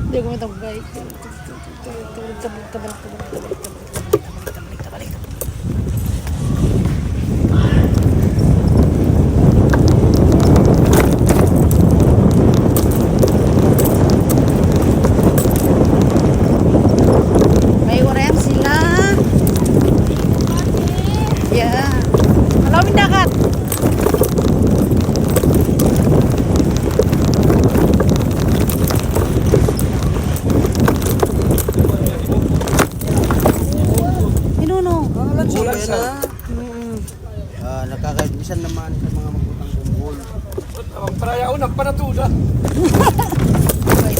Hindi ko matambay. May urem sila. Yeah. Malawin dagat. Ulan sa nakakaibisan naman sa mga magutang bumbol. Ang parayaon ang panatuda. Ay,